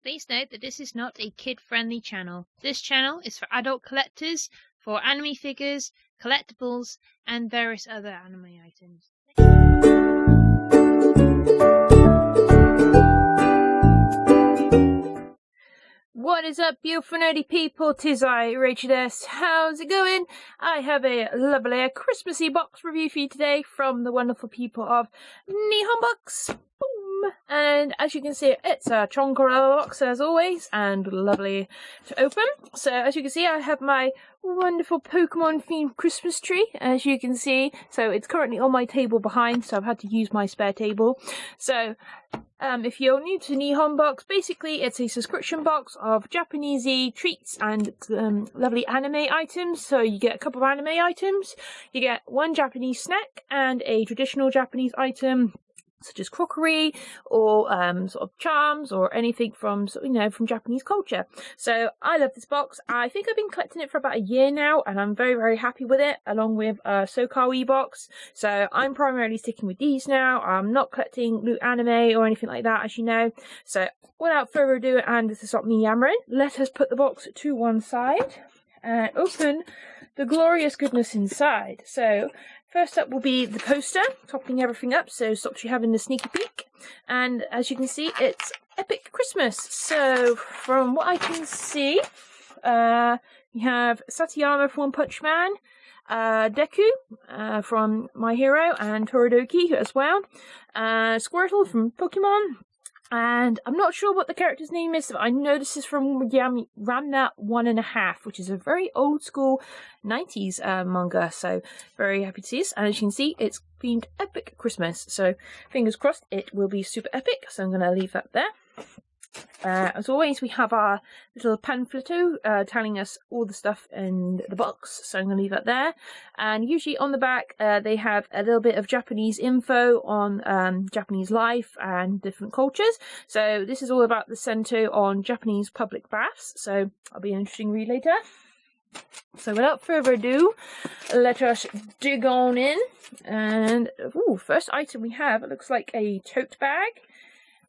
Please note that this is not a kid-friendly channel. This channel is for adult collectors, for anime figures, collectibles, and various other anime items. What is up, beautiful nerdy people? 'Tis I, Rachel S. How's it going? I have a lovely Christmassy box review for you today from the wonderful people of Nihon Books. Boom! And as you can see, it's a Chonkorella box as always, and lovely to open. So as you can see, I have my wonderful Pokemon themed Christmas tree, as you can see. So it's currently on my table behind, so I've had to use my spare table. So if you're new to Nihon Box, basically it's a subscription box of Japanese treats and lovely anime items. So you get a couple of anime items, you get one Japanese snack and a traditional Japanese item, such as crockery or sort of charms or anything from from Japanese culture. So I love this box. I think I've been collecting it for about a year now, and I'm very happy with it, along with Sokawi box. So I'm primarily sticking with these now. I'm not collecting loot anime or anything like that, as you know. So without further ado, and to stop me yammering, let us put the box to one side and open the glorious goodness inside. So first up will be the poster, topping everything up, so stops you having the sneaky peek. And as you can see, it's Epic Christmas. So from what I can see, we have Satayama from One Punch Man, Deku from My Hero, and Torodoki as well, Squirtle from Pokemon. And I'm not sure what the character's name is, but I know this is from Ramna 1.5, which is a very old school 90s manga. So very happy to see this. And as you can see, it's themed Epic Christmas. So fingers crossed it will be super epic. So I'm going to leave that there. As always, we have our little pamphleto telling us all the stuff in the box, so I'm going to leave that there. And usually on the back they have a little bit of Japanese info on Japanese life and different cultures. So this is all about the Sento on Japanese public baths, so that'll be an interesting read later. So without further ado, let us dig on in. And first item we have, it looks like a tote bag.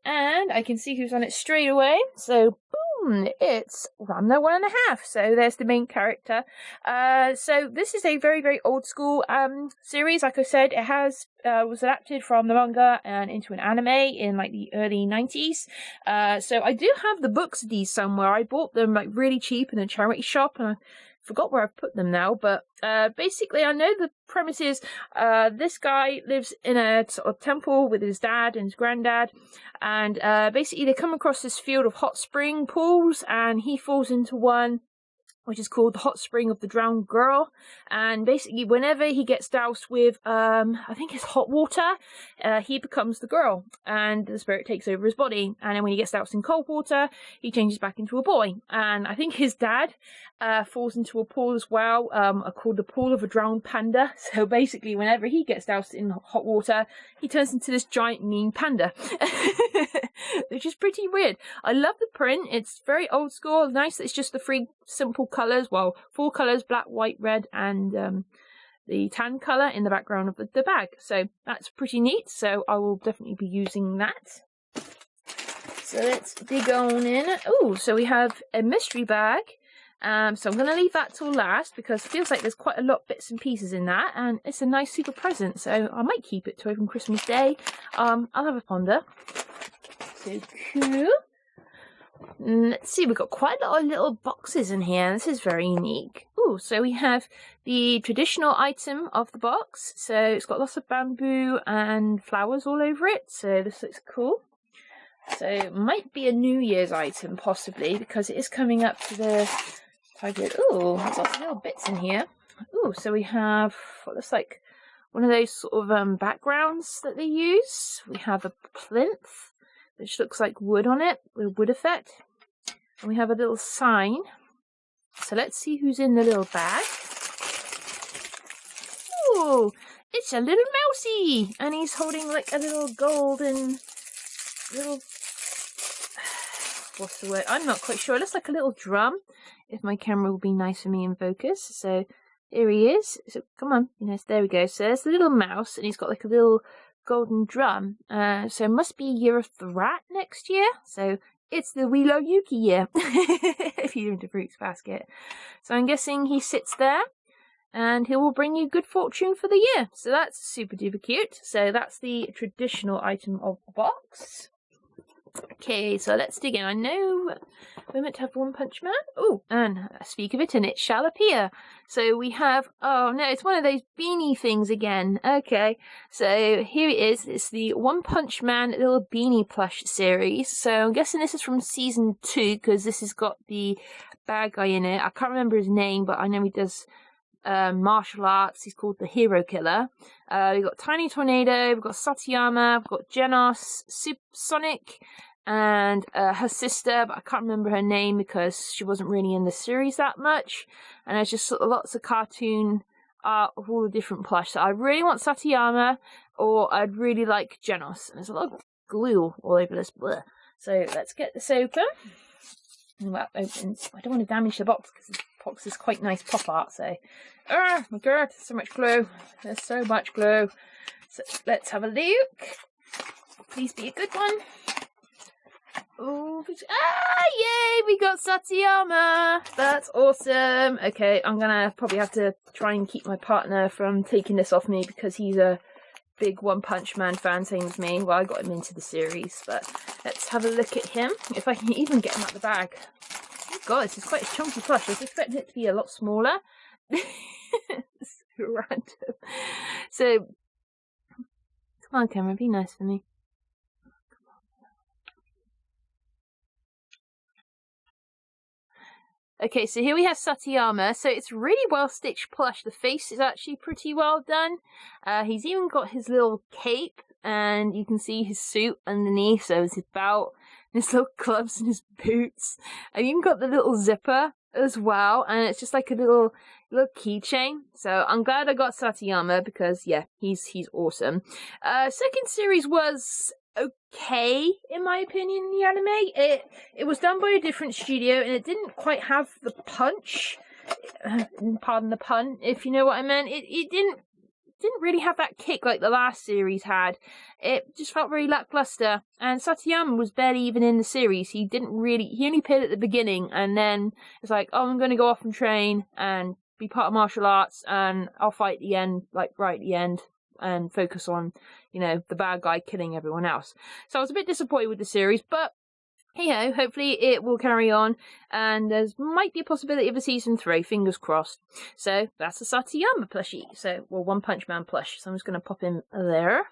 And I can see who's on it straight away. So, boom, it's Ramna 1.5. So there's the main character. So this is a very old school series. Like I said, it was adapted from the manga and into an anime in like the early 90s. So I do have the books of these somewhere. I bought them like really cheap in a charity shop, and I forgot where I've put them now, but basically I know the premise is this guy lives in a sort of temple with his dad and his granddad, and basically they come across this field of hot spring pools, and he falls into one which is called the Hot Spring of the Drowned Girl. And basically whenever he gets doused with I think it's hot water, he becomes the girl, and the spirit takes over his body. And then when he gets doused in cold water, he changes back into a boy. And I think his dad falls into a pool as well, called the Pool of a Drowned Panda. So basically whenever he gets doused in hot water, he turns into this giant mean panda. Which is pretty weird. I love the print. It's very old school. Nice that it's just the 3 simple colours. Well, 4 colours, black, white, red, and the tan colour in the background of the bag. So that's pretty neat. So I will definitely be using that. So let's dig on in. Oh, so we have a mystery bag. So I'm going to leave that till last, because it feels like there's quite a lot of bits and pieces in that, and it's a nice super present, so I might keep it to open Christmas Day. I'll have a ponder. So cool. Let's see, we've got quite a lot of little boxes in here. This is very unique. Oh, so we have the traditional item of the box. So it's got lots of bamboo and flowers all over it, so this looks cool. So it might be a New Year's item, possibly, because it is coming up to the time period. Oh, there's lots of little bits in here. Oh, so we have what looks like one of those sort of backgrounds that they use. We have a plinth, which looks like wood on it, with a wood effect. And we have a little sign. So let's see who's in the little bag. Oh, it's a little mousey! And he's holding like a little golden little... What's the word? I'm not quite sure. It looks like a little drum, if my camera will be nice for me in focus. So there he is. So come on. Yes, there we go. So there's the little mouse, and he's got like a little golden drum. So it must be Year of the Rat next year. So it's the We Love Yuki year, if you're into Fruits Basket. So I'm guessing he sits there, and he will bring you good fortune for the year. So that's super duper cute. So that's the traditional item of the box. Okay, so let's dig in. I know we're meant to have One Punch Man. Oh, and speak of it, and it shall appear. So we have, oh no, it's one of those beanie things again. Okay, so here it is. It's the One Punch Man little beanie plush series. So I'm guessing this is from season 2, because this has got the bad guy in it. I can't remember his name, but I know he does martial arts. He's called the Hero Killer. We've got Tiny Tornado, we've got Satayama, we've got Genos, Super Sonic, and her sister, but I can't remember her name because she wasn't really in the series that much. And there's just lots of cartoon art of all the different plush. So I really want Satayama, or I'd really like Genos. And there's a lot of glue all over this. Bleh. So let's get this open. And that opens. I don't want to damage the box because the box is quite nice pop art. So, oh my god, there's so much glue. There's so much glue. So let's have a look. Please be a good one. Oh, yay, we got Satayama. That's awesome. Okay, I'm gonna probably have to try and keep my partner from taking this off me because he's a big One Punch Man fan, same as me. Well, I got him into the series, but let's have a look at him. If I can even get him out of the bag. Oh god, this is quite a chunky plush. I was expecting it to be a lot smaller. It's so random. So, come on, camera, be nice for me. Okay, so here we have Satayama. So it's really well stitched plush. The face is actually pretty well done. He's even got his little cape, and you can see his suit underneath. So it's his belt, his little gloves, and his boots. And even got the little zipper as well. And it's just like a little keychain. So I'm glad I got Satayama because yeah, he's awesome. Second series was okay in my opinion in the anime. It was done by a different studio and it didn't quite have the punch, pardon the pun, if you know what I meant. It didn't really have that kick like the last series had. It just felt very lackluster, and Satayama was barely even in the series. He only appeared at the beginning, and then it's like, oh, I'm going to go off and train and be part of martial arts, and I'll fight at the end, like right at the end, and focus on, you know, the bad guy killing everyone else. So I was a bit disappointed with the series, but hey-ho, hopefully it will carry on, and there might be a possibility of a season 3, fingers crossed. So that's a Satayama plushie, so, well, One Punch Man plush, so I'm just going to pop him there.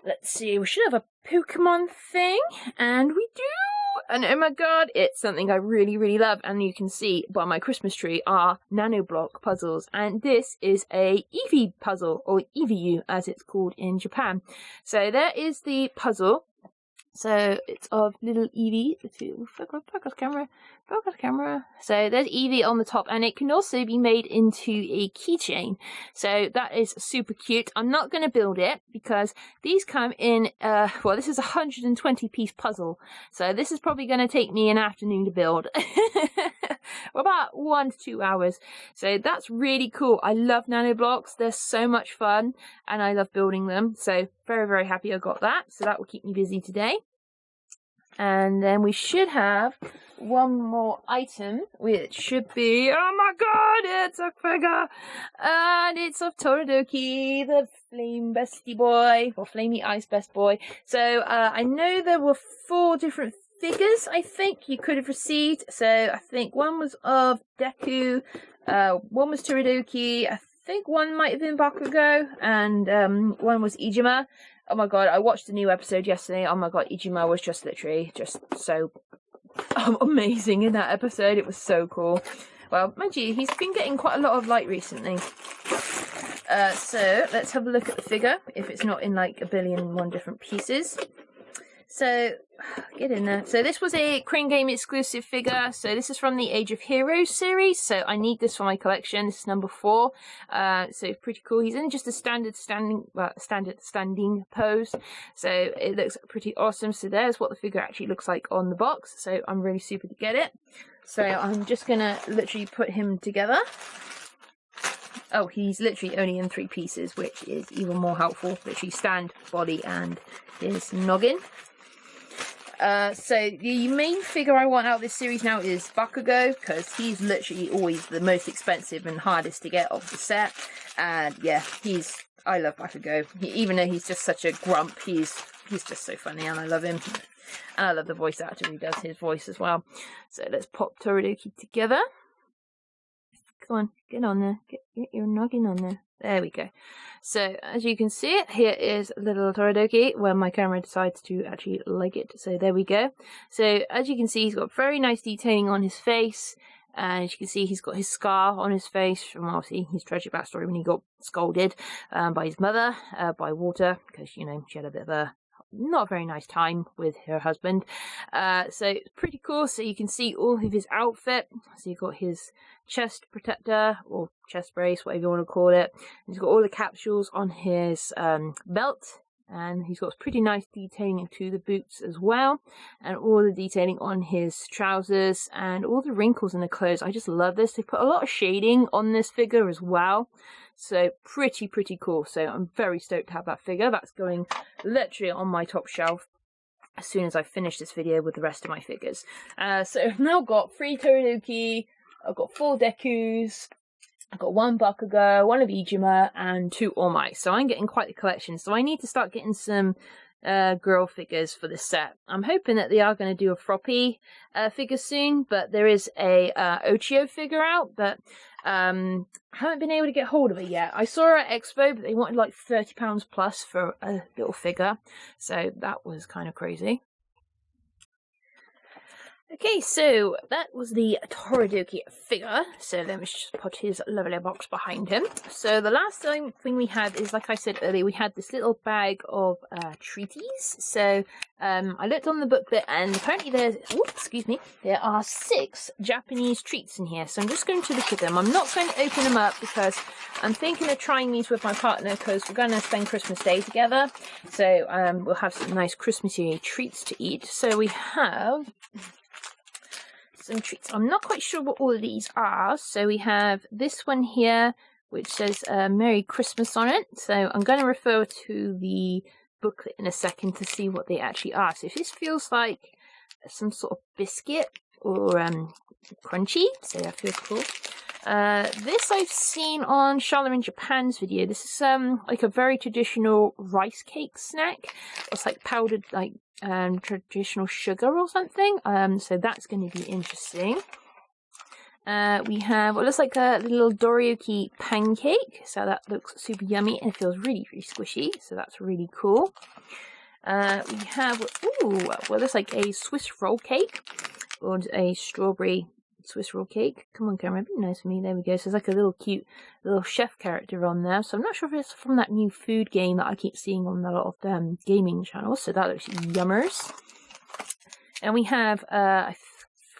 Let's see, we should have a Pokemon thing, and we do! And oh my god, it's something I really, really love, and you can see by my Christmas tree are nanoblock puzzles, and this is a Eevee puzzle, or Eevee as it's called in Japan. So there is the puzzle. So it's of little Eevee. Focus camera. So there's Eevee on the top, and it can also be made into a keychain. So that is super cute. I'm not going to build it because these come in, well, this is a 120-piece puzzle. So this is probably going to take me an afternoon to build. About 1 to 2 hours. So that's really cool. I love nanoblocks. They're so much fun, and I love building them. So very, very happy I got that. So that will keep me busy today. And then we should have one more item, which should be, oh my god, it's a figure! And it's of Toradouki, the flame bestie boy, or flamey ice best boy. So I know there were 4 different figures, I think, you could have received. So I think one was of Deku, one was Toradouki, I think one might have been Bakugo, and one was Ijima. Oh my god, I watched the new episode yesterday. Oh my god, Ijima was just literally just so amazing in that episode. It was so cool. Well, mind you, he's been getting quite a lot of light recently. So let's have a look at the figure, if it's not in like 1,000,000,001 different pieces. So, get in there. So this was a Crane Game exclusive figure. So this is from the Age of Heroes series. So I need this for my collection. This is number 4. So pretty cool. He's in just a standard standing pose. So it looks pretty awesome. So there's what the figure actually looks like on the box. So I'm really super to get it. So I'm just going to literally put him together. Oh, he's literally only in 3 pieces, which is even more helpful. Literally stand, body, and his noggin. So the main figure I want out of this series now is Bakugo, because he's literally always the most expensive and hardest to get off the set. And yeah, I love Bakugo. Even though he's just such a grump, he's just so funny, and I love him. And I love the voice actor who does his voice as well. So let's pop Toradouki together. Come on, get on there. Get your noggin on there. There we go. So, as you can see it, here is little Toradouki when my camera decides to actually like it. So, there we go. So, as you can see, he's got very nice detailing on his face. And as you can see, he's got his scar on his face from, obviously, his tragic backstory when he got scolded by his mother, by Water, because, you know, she had a bit of a not a very nice time with her husband. So it's pretty cool. So you can see all of his outfit. So you've got his chest protector or chest brace, whatever you want to call it. And he's got all the capsules on his belt. And he's got pretty nice detailing to the boots as well. And all the detailing on his trousers and all the wrinkles in the clothes. I just love this. They put a lot of shading on this figure as well. So pretty cool. So I'm very stoked to have that figure. That's going literally on my top shelf as soon as I finish this video with the rest of my figures. So I've now got 3 Toradouki, I've got 4 Dekus, I've got 1 Bakugo, 1 of Ijima, and 2 All Might. So I'm getting quite the collection. So I need to start getting some girl figures for this set. I'm hoping that they are going to do a Froppy figure soon, but there is a Ochio figure out that I haven't been able to get hold of it yet. I saw her at Expo, but they wanted like £30 plus for a little figure, so that was kind of crazy. Okay, so that was the Toradouki figure. So let me just put his lovely box behind him. So the last thing we had is, like I said earlier, we had this little bag of treaties. So I looked on the booklet, and apparently there are 6 Japanese treats in here. So I'm just going to look at them. I'm not going to open them up because I'm thinking of trying these with my partner because we're going to spend Christmas Day together. So we'll have some nice Christmassy treats to eat. So we have some treats. I'm not quite sure what all of these are. So we have this one here, which says Merry Christmas on it. So I'm going to refer to the booklet in a second to see what they actually are. So if this feels like some sort of biscuit or crunchy, so that feels cool. This I've seen on Charlotte in Japan's video. This is like a very traditional rice cake snack. It's like powdered like traditional sugar or something. So that's going to be interesting. We have what looks like a little Doriyuki pancake. So that looks super yummy and it feels really squishy. So that's really cool. We have what looks like a Swiss roll cake or a strawberry Swiss roll cake. Come on, camera, be nice for me. There we go. So there's like a little cute little chef character on there. So I'm not sure if it's from that new food game that I keep seeing on a lot of gaming channels. So that looks yummers. And we have I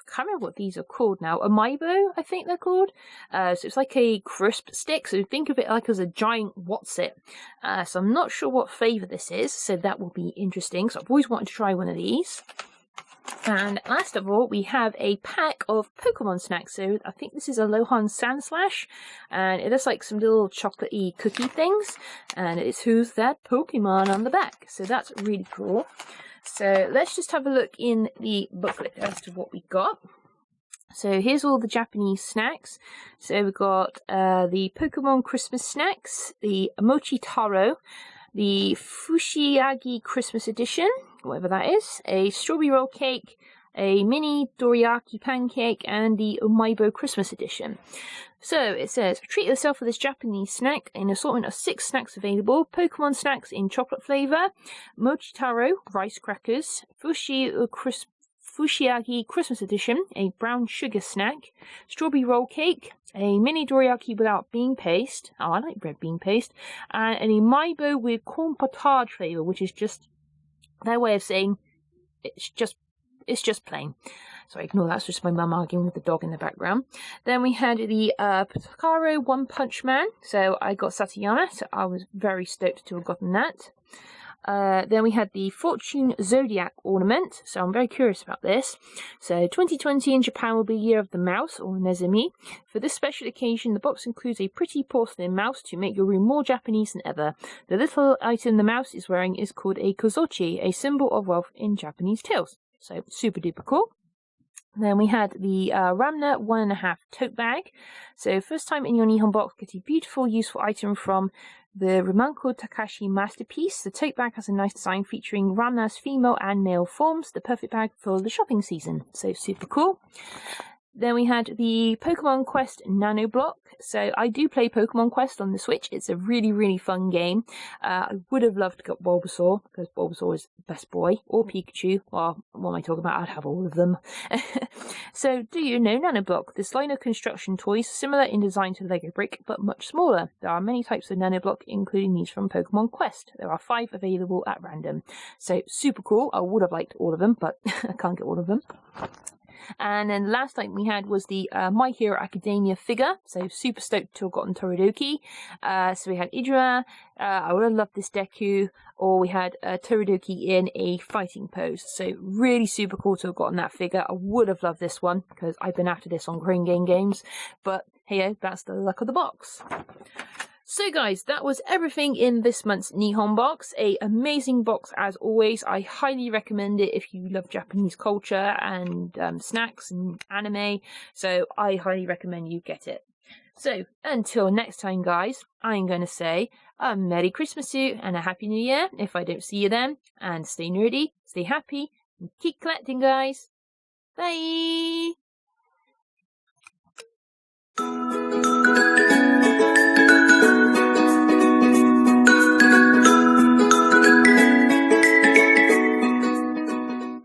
can't remember what these are called now. Amiibo, I think they're called. So it's like a crisp stick. So think of it like as a giant What's-It. So I'm not sure what flavour this is. So that will be interesting. So I've always wanted to try one of these. And last of all, we have a pack of Pokemon snacks. So I think this is a Lohan Sandslash, and it looks like some little chocolatey cookie things, and it's Who's That Pokemon on the back. So that's really cool. So let's just have a look in the booklet as to what we got. So here's all the Japanese snacks. So we've got the Pokemon Christmas snacks, the Mochi Taro, the Fushiagi Christmas edition, whatever that is, a strawberry roll cake, a mini doriyaki pancake, and the Amiibo Christmas edition. So it says, treat yourself with this Japanese snack, an assortment of 6 snacks available, Pokemon snacks in chocolate flavour, Mochi Taro, rice crackers, Fushiagi Christmas edition, a brown sugar snack, strawberry roll cake, a mini doriyaki without bean paste, oh I like red bean paste, and an Amiibo with corn potage flavour, which is just their way of saying it's just plain. Sorry, ignore that. It's just my mum arguing with the dog in the background. Then we had the Potokaro One Punch Man. So I got Satayama, so I was very stoked to have gotten that. Then we had the Fortune Zodiac ornament, so I'm very curious about this. So 2020 in Japan will be Year of the Mouse, or Nezumi. For this special occasion, the box includes a pretty porcelain mouse to make your room more Japanese than ever. The little item the mouse is wearing is called a kozochi, a symbol of wealth in Japanese tales. so super duper cool. Then we had the Ramna 1.5 tote bag. So first time in your Nihon box, get a beautiful, useful item from the Rimanko Takashi masterpiece. The tote bag has a nice design featuring Ramna's female and male forms, the perfect bag for the shopping season. So super cool. Then we had the Pokemon Quest Nano Block. So I do play Pokemon Quest on the Switch. It's a really, really fun game. I would have loved to get Bulbasaur, because Bulbasaur is the best boy, or Pikachu. Well, what am I talking about? I'd have all of them. So, do you know Nano Block? This line of construction toys, similar in design to Lego Brick, but much smaller. There are many types of Nano Block, including these from Pokemon Quest. There are 5 available at random. So, super cool. I would have liked all of them, but I can't get all of them. And then the last item we had was the My Hero Academia figure. So super stoked to have gotten Toradouki. So we had Idra. I would have loved this Deku. Or we had Toradouki in a fighting pose. So really super cool to have gotten that figure. I would have loved this one because I've been after this on Green Game Games. But hey, that's the luck of the box. So guys, that was everything in this month's Nihon box. An amazing box as always. I highly recommend it if you love Japanese culture and snacks and anime. So I highly recommend you get it. So until next time guys, I'm going to say a Merry Christmas to you and a Happy New Year if I don't see you then. And stay nerdy, stay happy, and keep collecting guys. Bye!